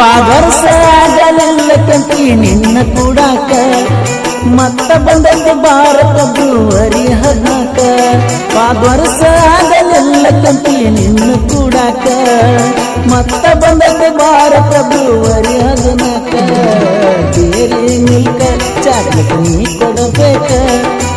ಪಾದರ್ಸ ಆಗಲಿಲ್ಲ ಕಂತಿ ನಿನ್ನ ಕೂಡಾಕ ಮತ್ತ ಬಂದದ್ದು ಭಾರತ ಬ್ರೂವರಿ 14 ಪಾದರ್ಸ ಆಗಲಿಲ್ಲ ಕಂತಿ ನಿನ್ನ ಕೂಡಾಕ ಮತ್ತ ಬಂದದ್ದು ಭಾರತ ಬ್ರೂವರಿ 14 ಡೇರಿ ಮಿಲ್ಕ ಚಾಕ್ಲೇಟ್ ನೀ ಕೊಡಬೇಕ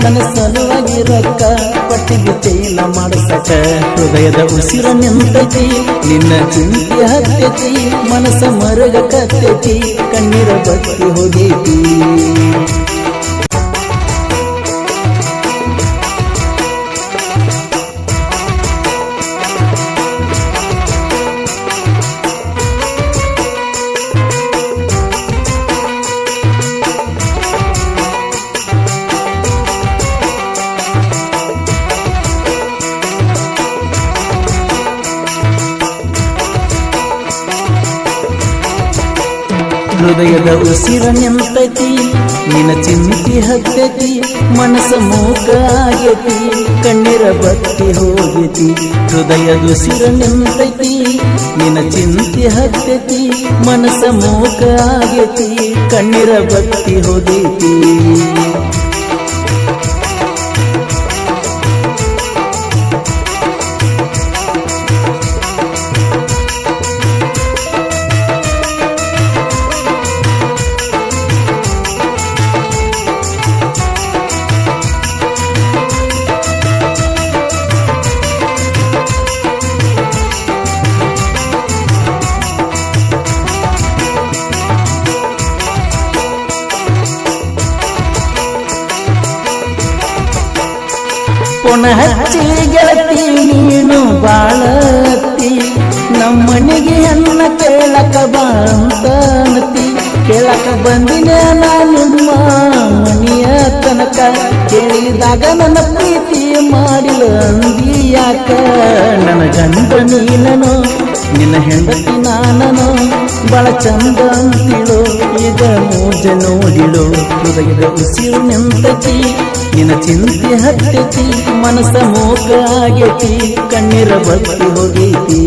ನನ್ನ ಸಲುವಾಗಿ ರೊಕ್ಕ ಪಟ್ಟಿಗೆ ಚೈಲ ಮಾಡಿಸಕ ಹೃದಯದ ಉಸಿರ ನಿಂತೈತಿ ನಿನ್ನ ಚಿಂತೆ ಹತ್ತೈತಿ ಮನಸ್ಸ ಮರಗ ಕತ್ತೈತಿ ಕಣ್ಣೀರ ಬತ್ತಿ ಹೋಗೈತಿ ಹೃದಯದ ಉಸಿರ ನಿಂತೈತಿ ನಿನ್ನ ಚಿಂತೆ ಹತ್ತೈತಿ ಮನಸ್ಸ ಮೂಕ ಆಗೈತಿ ಕಣ್ಣೀರ ಬತ್ತಿ ಹೋಗೈತಿ ಹೃದಯದ ಉಸಿರ ನಿಂತೈತಿ ನಿನ್ನ ಚಿಂತೆ ಹತ್ತೈತಿ ಮನಸ್ಸ ಮೂಕ ಆಗೈತಿ ಕಣ್ಣೀರ ಬತ್ತಿ ಹೋಗೈತಿ ಪುನಃ ಹಚ್ಚಿ ಗೆಳತಿ ನೀನು ಬಾಳತಿ ನಮ್ಮನಿಗೆ ಅನ್ನ ಕೇಳಕ ಬಾಂತನತಿ ಕೇಳಕ ಬಂದಿನ ನಿಮ್ಮ ಮನೆಯ ತನಕ ಕೇಳಿದಾಗ ನನ್ನ ಪ್ರೀತಿ ಮಾಡಿಲ್ಲ ಅಂದಿ ಯಾಕ ನನ್ನ ಗಂಡ ನೀನನು ನಿನ್ನ ಹೆಂಡತಿ ನಾನನು ಬಹಳ ಚಂದ ಅಂತಿಳು ಈಗ ಮೋಜ ನೋಡಿಳು ಹೃದಯದ ಉಸಿರು ನಿಂತತಿ ನಿನ್ನ ಚಿಂತೆ ಹತ್ತೈತಿ ಮನಸ್ಸ ಮೋಕ ಆಗೈತಿ ಕಣ್ಣೀರ ಬತ್ತಿ ಹೋಗೈತಿ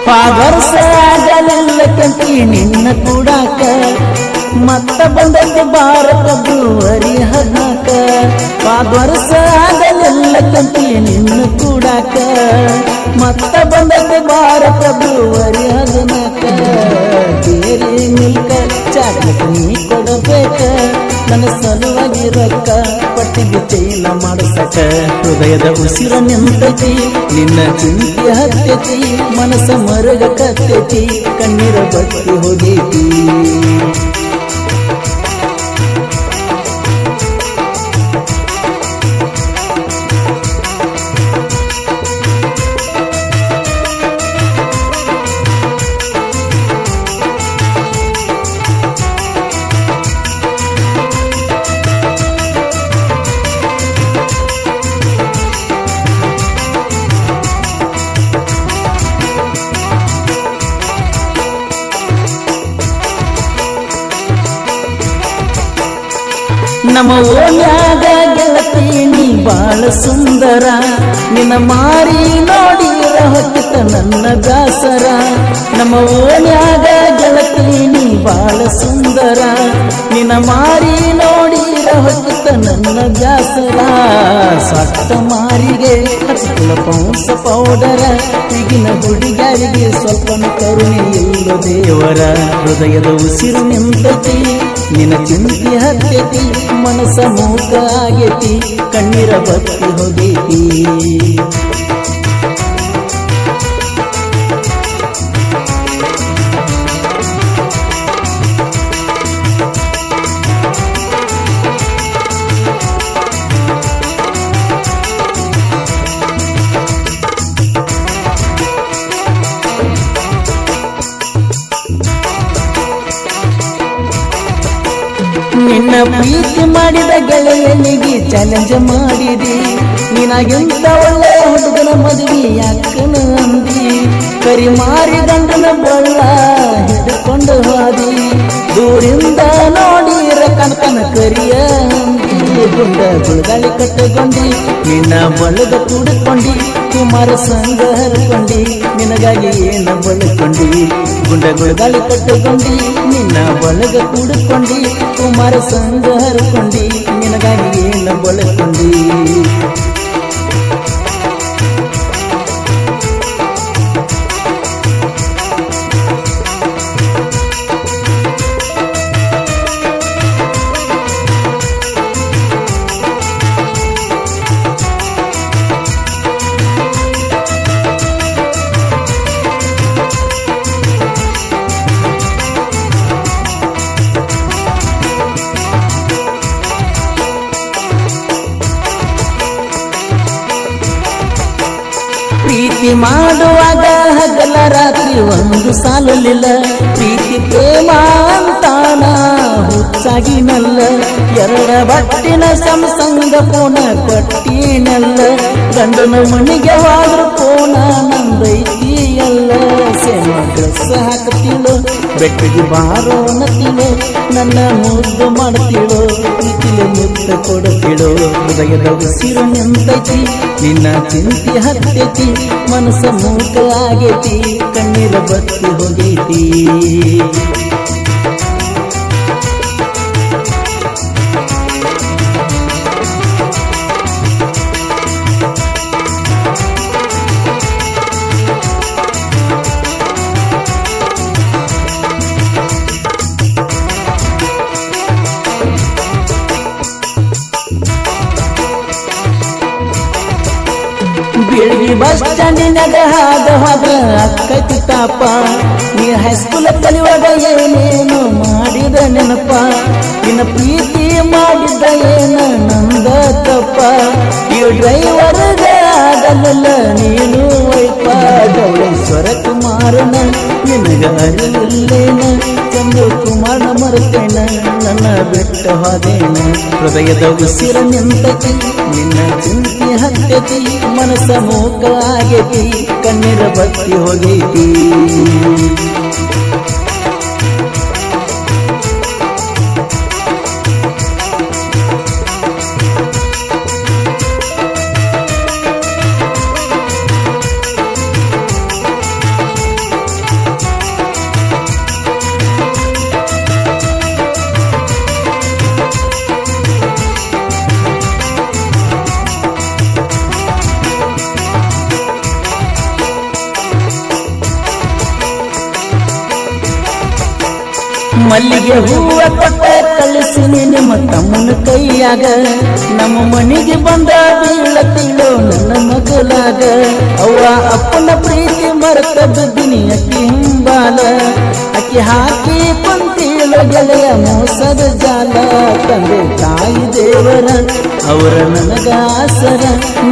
ಪಾದರ್ಸ ಆಗಲಿಲ್ಲ ಕಂತಿ ನಿನ್ನ ಕೂಡಾಕ ಮತ್ತ ಬಂದದ್ದು ಭಾರತ ಬ್ರೂವರಿ 14 ಪಾದರ್ಸ ಆಗಲಿಲ್ಲ ಕಂತಿ ನಿನ್ನ ಕೂಡಾಕ ಮತ್ತ ಬಂದದ್ದು ಭಾರತ ಬ್ರೂವರಿ 14 ಡೇರಿ ಮಿಲ್ಕ ಚಾಕ್ಲೇಟ್ ನೀ ಕೊಡಬೇಕ ನನ್ನ ಸಲುವಾಗಿ ರೊಕ್ಕ ಪಟ್ಟಿಗೆ ಚೈಲ ಮಾಡಿಸಕ ಹೃದಯದ ಉಸಿರ ನಿಂತೈತಿ ನಿನ್ನ ಚಿಂತೆ ಹತ್ತೈತಿ ಮನಸ್ಸ ಮರಗ ಕತ್ತೈತಿ ಕಣ್ಣೀರ ಬತ್ತಿ ಹೋಗೈತಿ ನಮ್ಮ ಓಣ್ಯಾಗ ಗೆಳತಿ ನೀ ಬಾಳ ಸುಂದರ ನಿನ್ನ ಮಾರಿ ನೋಡಿರ ಹೊತ್ತಿತ ನನ್ನ ಬ್ಯಾಸರ ನಮ್ಮ ಓಣ್ಯಾಗ ಗೆಳತಿ ನೀ ಬಾಳ ಸುಂದರ ನಿನ್ನ ಮಾರಿ ನೋಡಿರ ಹೊತ್ತಿತ ನನ್ನ ಬ್ಯಾಸರ ಸಟ್ಟ ಮಾರಿಗೆ ಹತ್ತಿಲ ಪೌಂಸ ಪೌಡರ ಈಗಿನ ಹುಡುಗರಿಗೆ ಸ್ವಲ್ಪ ಕರುಣೆ ಇಲ್ಲ ದೇವರ ಹೃದಯದ ಉಸಿರು ನಿಂತೈತಿ ನಿನ್ನ ಚಿಂತೆ ಹತ್ತೈತಿ ಮನಸ್ಸ ಮೂಕ ಆಗೈತಿ ಕಣ್ಣೀರ ಬತ್ತಿ ಹೋಗೈತಿ ನಿನ್ನ ಪ್ರೀತಿ ಮಾಡಿದ ಗೆಳೆಯನಿಗೆ ಚಾಲೆಂಜ್ ಮಾಡಿದಿ. ನಿನಗಿಂತ ಒಳ್ಳೆ ಹುಡುಗನ ಮದುವೆ ಯಾಕನ ಅಂದಿ. ಕರಿ ಮಾರಿ ಗಂಡನ ಬಳ್ಳ ಹಿಡ್ಕೊಂಡು ಹಾದಿ. ದೂರಿಂದ ನೋಡಿರ ಕನಕನ ಕರಿಯ ಅಂದಿ. ಗುಂಡ ಗುಳಗಾಳಿ ಕಟ್ಟಕೊಂಡಿ ನಿನ್ನ ಬಳಗ ಕೂಡಿಕೊಂಡಿ. ಕುಮಾರ ಸಂಘ ಹರ್ಕೊಂಡಿ ನಿನಗಾಗಿ ಏನ ಬಳಕೊಂಡಿ. ಗುಂಡ ಗುಳಗಾಳಿ ಕಟ್ಟಕೊಂಡಿ ನಿನ್ನ ಬಳಗ ಕೂಡಿಕೊಂಡಿ. ಕುಮಾರ ಸಂಘ ಹರ್ಕೊಂಡಿ ನಿನಗಾಗಿ ಏನ ಬಳಕೊಂಡಿ. ಪ್ರೀತಿ ಮಾಡುವಾಗ ಹಗಲ ರಾತ್ರಿ ಒಂದು ಸಾಲಲಿಲ್ಲ. ಪ್ರೀತಿ ಪ್ರೇಮ ಅಂತಾನ ಹುಚ್ಚಾಗಿನಲ್ಲ. ಎರಡ ಬಟ್ಟಿನ ಸಂಸಂಗ ಪೋನ ಕಟ್ಟಿನಲ್ಲ. ಗಂಡನ ಮಣಿಗೆ ಹೋದ್ರು ಪೋನ ನಂದೈತಿ ಎಲ್ಲ. ಸೇಮ ಡ್ರೆಸ್ ಹಾಕತಿಳು ಬೆಟ್ಟಿಗೆ ಬಾರೋ ನತಿಳು. ನನ್ನ ಮುದ್ದು ಮಾಡ್ತಿಳು ಪ್ರೀತಿಲಿ ಮುತ್ತ ಕೊಡುತ್ತಿಳು. ಹೃದಯದ ಉಸಿರು ನಿಂತೈತಿ ನಿನ್ನ ಚಿಂತೆ ಹತ್ತೈತಿ. ಮನಸ್ಸ ಮೂಕ ಆಗೈತಿ ಕಣ್ಣೀರ ಬತ್ತಿ ಹೋಗೈತಿ. ಬೆಳಗಿ ಬಸ್ ಸ್ಟ್ಯಾಂಡಿನಾಗ ಹಾದ ಹೋದ್ರ ಅಕ್ಕೈತಿ ತಾಪ. ನೀ ಹೈಸ್ಕೂಲ್ ಕಲಿಯುವಾಗ ಏನೇನು ಮಾಡಿದ ನೆನಪ. ನಿನ್ನ ಪ್ರೀತಿ ಮಾಡಿದ ಏನ ನಂದ ತಪ್ಪ. ಈ ಡ್ರೈವರ್ಗ ಆಗಲ್ಲ ನೀನು ವೈಪ. ಡೌಳೇಶ್ವರ ಕುಮಾರನ ನಿನಗ ಅರಿವಿಲ್ಲೇನ. ಚಂದ್ರ ಕುಮಾರನ ಮರುತೇನ ನನ್ನ ಬಿಟ್ಟ ಹೋದೇನ. ಹೃದಯದ ಉಸಿರ ನಿಂತೈತಿ ನಿನ್ನ ಚಿಂತೆ ಹತ್ತೈತಿ. ಮನಸ್ಸ ಮೂಕ ಆಗೈತಿ ಕಣ್ಣೀರ ಬತ್ತಿ ಹೋಗೈತಿ. ಮಲ್ಲಿಗೆ ಹೂವ ಕೊಟ್ಟ ಕಳಿಸಿನಿ ನಿಮ್ಮ ತಮ್ಮನ ಕೈಯಾಗ. ನಮ್ಮ ಮನೆಗೆ ಬಂದ ಬೀಳತಿಳು ನನ್ನ ಮಗಲಾಗ. ಅವ್ವ ಅಪ್ಪನ ಪ್ರೀತಿ ಮರೆತ ಬಿದ್ದಿನಿ ಅಕ್ಕಿ ಹಿಂಬಾಲ. ಅಕ್ಕಿ ಹಾಕಿ ಕುಂತಿಳು ಗೆಳೆಯ ಮೋಸದ ಜಾಲ. ತಂದೆ ತಾಯಿ ದೇವರ ಅವರ ನನಗ ಆಸರ.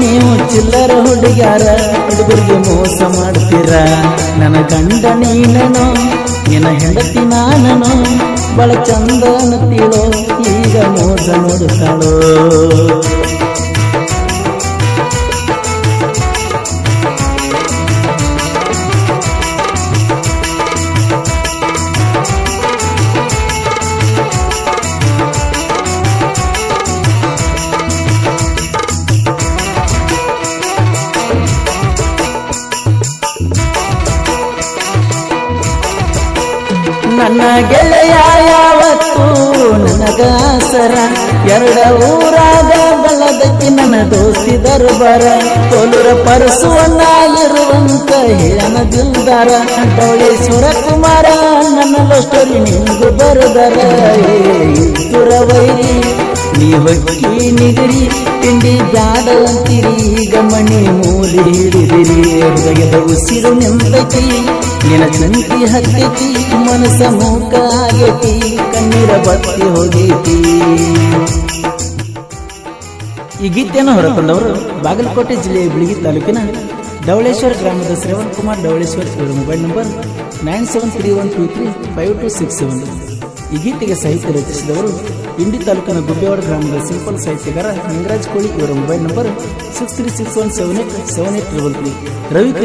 ನೀವು ಚಿಲ್ಲರ ಹುಡುಗ್ಯಾರ ಹುಡುಗರಿಗೆ ಮೋಸ ಮಾಡ್ತೀರ. ನನ್ನ ಗಂಡ ನೀನನು ನಿನ್ನ ಹೆಂಡತಿ ನಾನನು. ಬಳ ಚಂದ ಅನ್ನತಿಳೋ ಈಗ ಮೋಸ ನೋಡುತ್ತಾಳೋ. ನನ್ನ ಗೆಳೆಯ ಯಾವತ್ತು ನನಗಾಸರ. ಎರಡ ಊರಾಗ ಬೆಳದಕ್ಕಿ ನನ್ನ ದೋಸ್ತಿ ದರ್ಬಾರ. ತೋಲೂರ ಪರಸುವನ್ನ ಇರುವಂತ ಹೇಳನ ದಿಲ್ದಾರ. ಡೌಳೇಶ್ವರ ಕುಮಾರ ನನ್ನ ಸ್ಟೋರಿ ನಿಂಗು ಬರುದರ. ವೈರಿ ನೀ ಹೊಕ್ಕಿ ನಿಗರಿ ತಿಂಡಿ ಬ್ಯಾಡ ಅಂತೀರಿ. ಈಗ ಮಣಿ ಮೂಲಿ ಹಿಡಿದಿರಿ. ಹೃದಯದ ಉಸಿರು ನಿಂತೈತಿ ನಿನ್ನ ಚಂತಿ ಹತ್ತೈತಿ. ಮನಸ್ಸ ಮೂಕ ಆಗೈತಿ ಕಣ್ಣೀರ ಬತ್ತಿ ಹೋಗೈತಿ. ಈ ಗೀತೆಯನ್ನು ಹೊರತಂದವರು ಬಾಗಲಕೋಟೆ ಜಿಲ್ಲೆಯ ಬಿಳಿಗಿ ತಾಲೂಕಿನ ಡವಳೇಶ್ವರ ಗ್ರಾಮದ ಶ್ರವಣ್ ಕುಮಾರ್ ಡವಳೇಶ್ವರ್. ಇವರ ಮೊಬೈಲ್ ನಂಬರ್ 9731235267. ಈ ಗೀತೆಗೆ ಸಾಹಿತ್ಯ ರಚಿಸಿದವರು ಇಂಡಿ ತಾಲೂಕಿನ ಗುಬ್ಬೇವಾಡ ಗ್ರಾಮದ ಸಿಂಪಲ್ ಸಾಹಿತ್ಯಗಾರ ನಿಂಗರಾಜ್ ಕೋಳಿ. ಇವರ ಮೊಬೈಲ್ ನಂಬರ್ 6361787833. ರವಿ